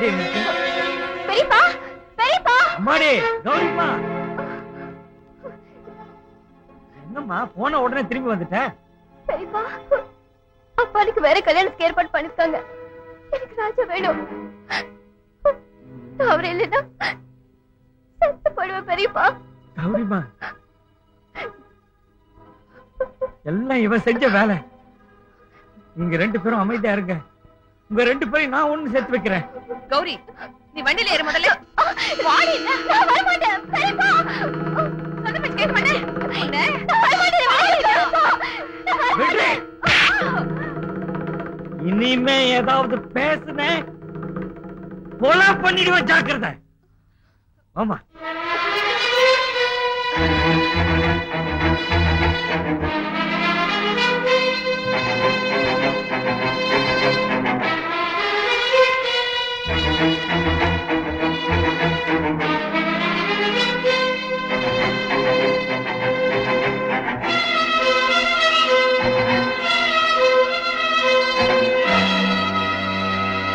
வண்டியை நிறுத்து. பெரியப்பா பெரியப்பா அம்மாடி கௌரிமா, என்னம்மா போன உடனே திரும்பி வந்துட்டேன்? பெரியப்பா அப்பானுக்கு வேற கல்யாணத்துக்கு ஏற்பாடு பண்ணிருக்காங்க. எனக்கு ராஜா வேணும். அவரு இல்லைன்னா செத்து போடுவேன் பெரியப்பா. கௌரிமா, எல்லாம் இவ செஞ்ச வேலை. நீங்க 2 பேரும் அமைதியா இருங்க. உங்க 2 பேரையும் நான் ஒண்ணு சேர்த்து வைக்கிறேன். கௌரி, நீ வண்டியில ஏற முதல்ல. வாடி, நான் வர மாட்டேன் பெரியப்பா. சொன்ன பேச்சு கேட்க மாட்டேன். நான் வர மாட்டேன், வாடி பெரியப்பா. விடு. இனிமே ஏதாவது பேசுன கொலை பண்ணிடுவேன், ஜாக்கிரதை. ஆமா,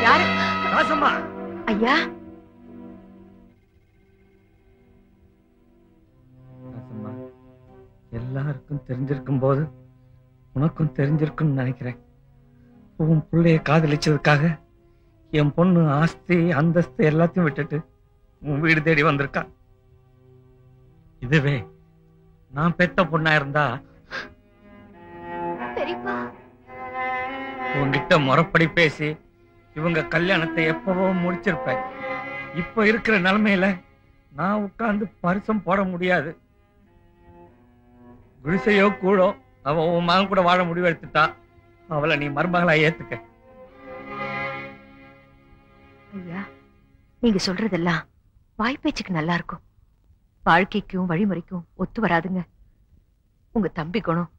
யாரு? ராசம்மா. ஐயா, ராசம்மா, எல்லாருக்கும் தெரிஞ்சிருக்கும் போது உனக்கும் தெரிஞ்சிருக்குன்னு நினைக்கிறேன். உன் பிள்ளைய காதலிச்சதுக்காக என் பொண்ணு ஆஸ்தி அந்தஸ்து எல்லாத்தையும் விட்டுட்டு உன் வீடு தேடி வந்திருக்கா. இதுவே நான் பெத்த பொண்ணா இருந்தா பெரியப்பா உங்ககிட்ட முறைப்படி பேசி இவங்க கல்யாணத்தை எப்பவோ முடிச்சிருப்பேன். இப்ப இருக்கிற நிலைமையில நான் உட்கார்ந்து பரிசம் போட முடியாது. குடிசையோ கூடோ அவன் உன் மகன் கூட வாழ முடிவு எடுத்துட்டா. அவளை நீ மருமகளா ஏத்துக்க. ஐயா, நீங்க சொல்றதெல்லாம் வாய்ப்பேச்சுக்கு நல்லா இருக்கும். வாழ்க்கைக்கும் வழிமுறைக்கும் ஒத்து வராதுங்க. உங்க தம்பி குணம்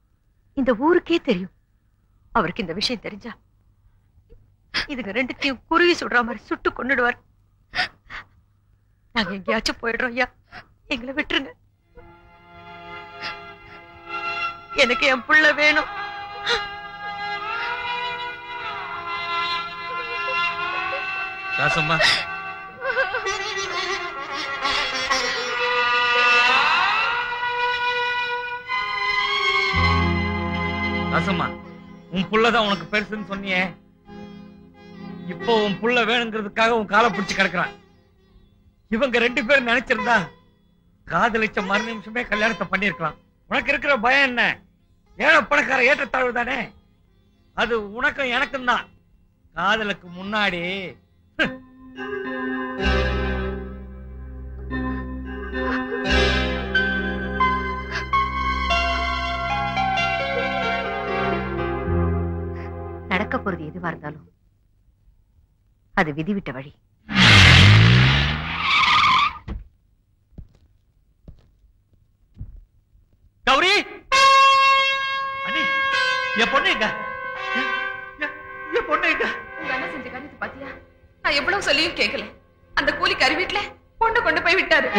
இந்த ஊருக்கே தெரியும். அவருக்கு இந்த விஷயம் தெரிஞ்சா இதுங்க 2த்தையும் குருவி சுடுற மாதிரி சுட்டு கொன்னுடுவார். நாங்க எங்கேயாச்சும் போயிடுறோம் ஐயா, எங்களை விட்டுருங்க. எனக்கு என் புள்ள வேணும். ராசம்மா, ராசம்மா, உன் புள்ளதான் உனக்கு பெருசுன்னு சொன்னியே. இப்போ உன் புள்ள வேணுங்கிறதுக்காக உன் காலை பிடிச்சு கிடக்குறான். இவங்க 2 பேரும் நினைச்சிருந்தா காதலிச்ச மறு நிமிஷமே கல்யாணத்தை பண்ணிருக்கலாம். உனக்கு இருக்கிற பயம் என்ன? ஏழை பணக்கார ஏற்றத்தாழ்வு தானே. அது உனக்கும் எனக்கும் தான். காதலுக்கு முன்னாடி நடக்க போறது எதுவா இருந்தாலும் அது விதிவிட்ட வழி. கௌரி, அண்ணி, என் பொண்ணு எங்க? என் பொண்ணு எங்க? உங்க அண்ணன் செஞ்ச காரியத்தை பாத்தியா? நான் எவ்வளவு சொல்லியும் கேட்கல. அந்த கூலிக்காரி வீட்டுல பொண்ணு கொண்டு போய் விட்டாரு.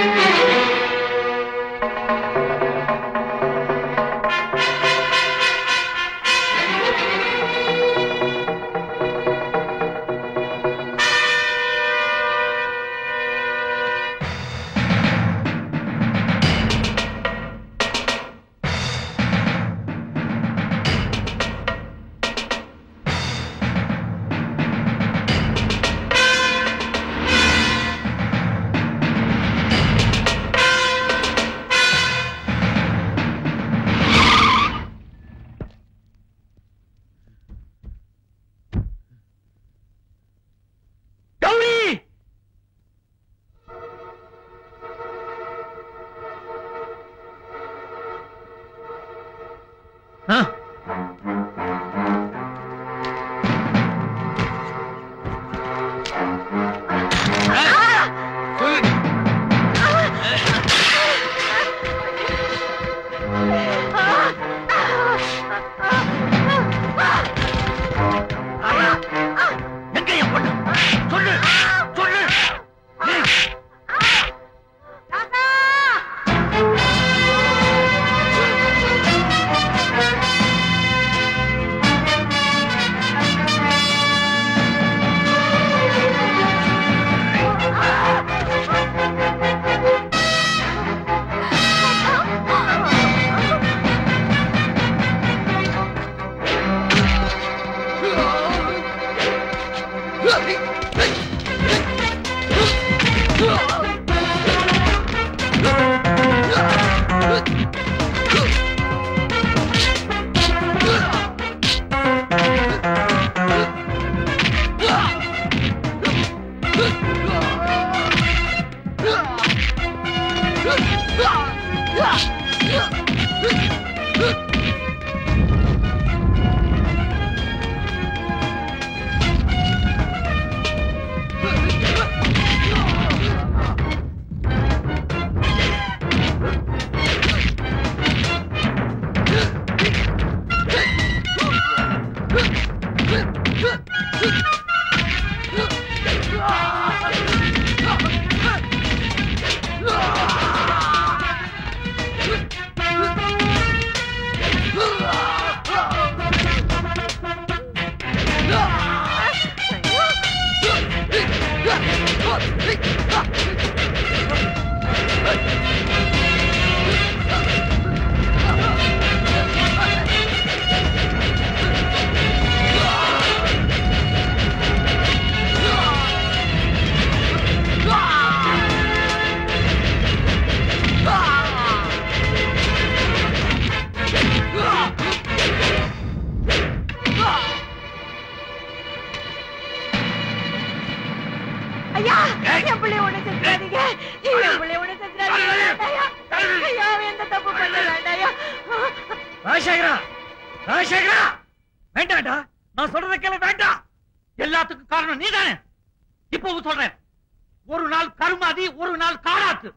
ராஜசேகரா, ராஜசேகரா, வேண்டாம்டா. நான் சொல்றதை கேளு. வேண்டாம். எல்லாத்துக்கும் காரணம் நீதானே. இப்போ சொல்றேன், ஒரு நாள் கருமாதி, ஒரு நாள் காராத்து.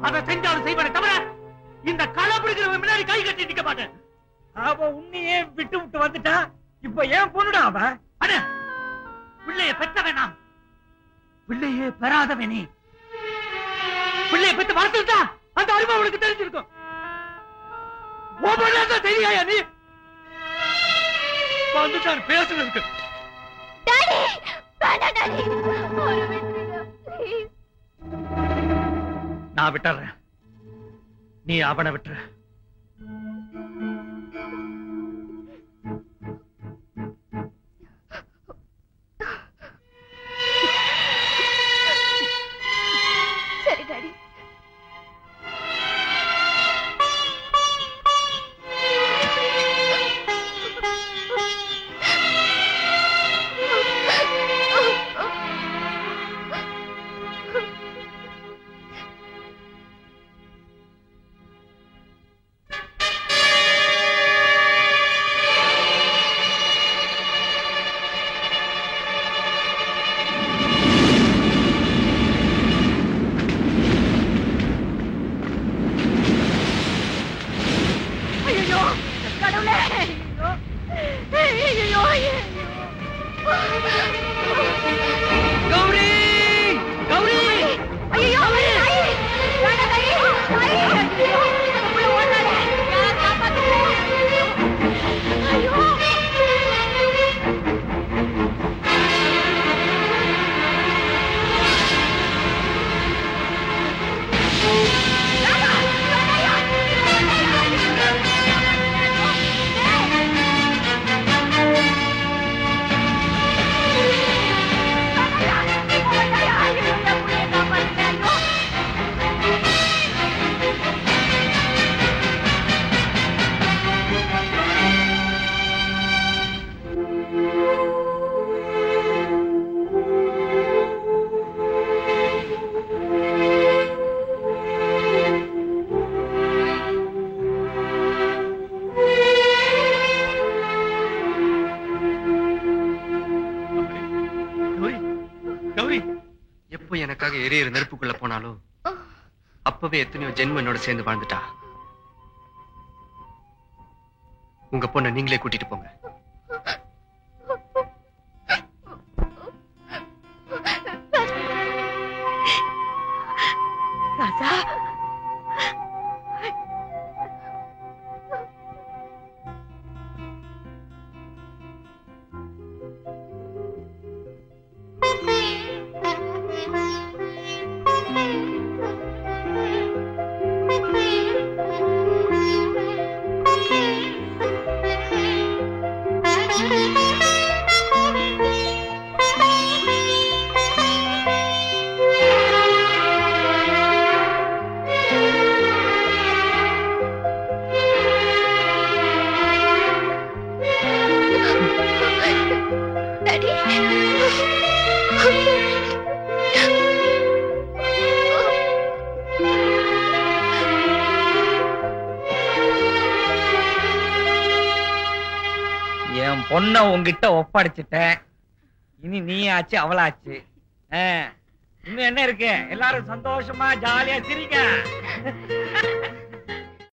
அதை செஞ்சாலும் செய்வனே தவிர இந்த களை பிடிக்கிறவன் முன்னாடி கை கட்டி நிக்க மாட்டேன். அவ உன்னையே விட்டு விட்டு வந்துட்டா. இப்ப ஏன் பொண்ணுடா அவ? அட, பிள்ளைய பெற்றவனா, பிள்ளையே பெறாதவனே. பிள்ளைய பெற்று வளர்த்துட்டா அந்த அருமை அவளுக்கு தெரிஞ்சிருக்கும். தெரியா நீ வந்துட்டான் பேசுறதுக்கு. நான் விட்டுறேன், நீ அவனை விட்டுற. சரி டாடி. எப்போ எனக்காக எரியிற நெருப்புக்குள்ள போனாலும் அப்பவே எத்தனையோ ஜென்மம் என்னோட சேர்ந்து வாழ்ந்துட்டா. உங்க பொண்ணை நீங்களே கூட்டிட்டு போங்க. ராஜா, என் பொண்ண உங்ககிட்ட ஒப்படைச்சிட்டேன். இனி நீ ஆச்சு அவளாச்சு. இன்னும் என்ன இருக்கு? எல்லாரும் சந்தோஷமா ஜாலியா சிரிங்க.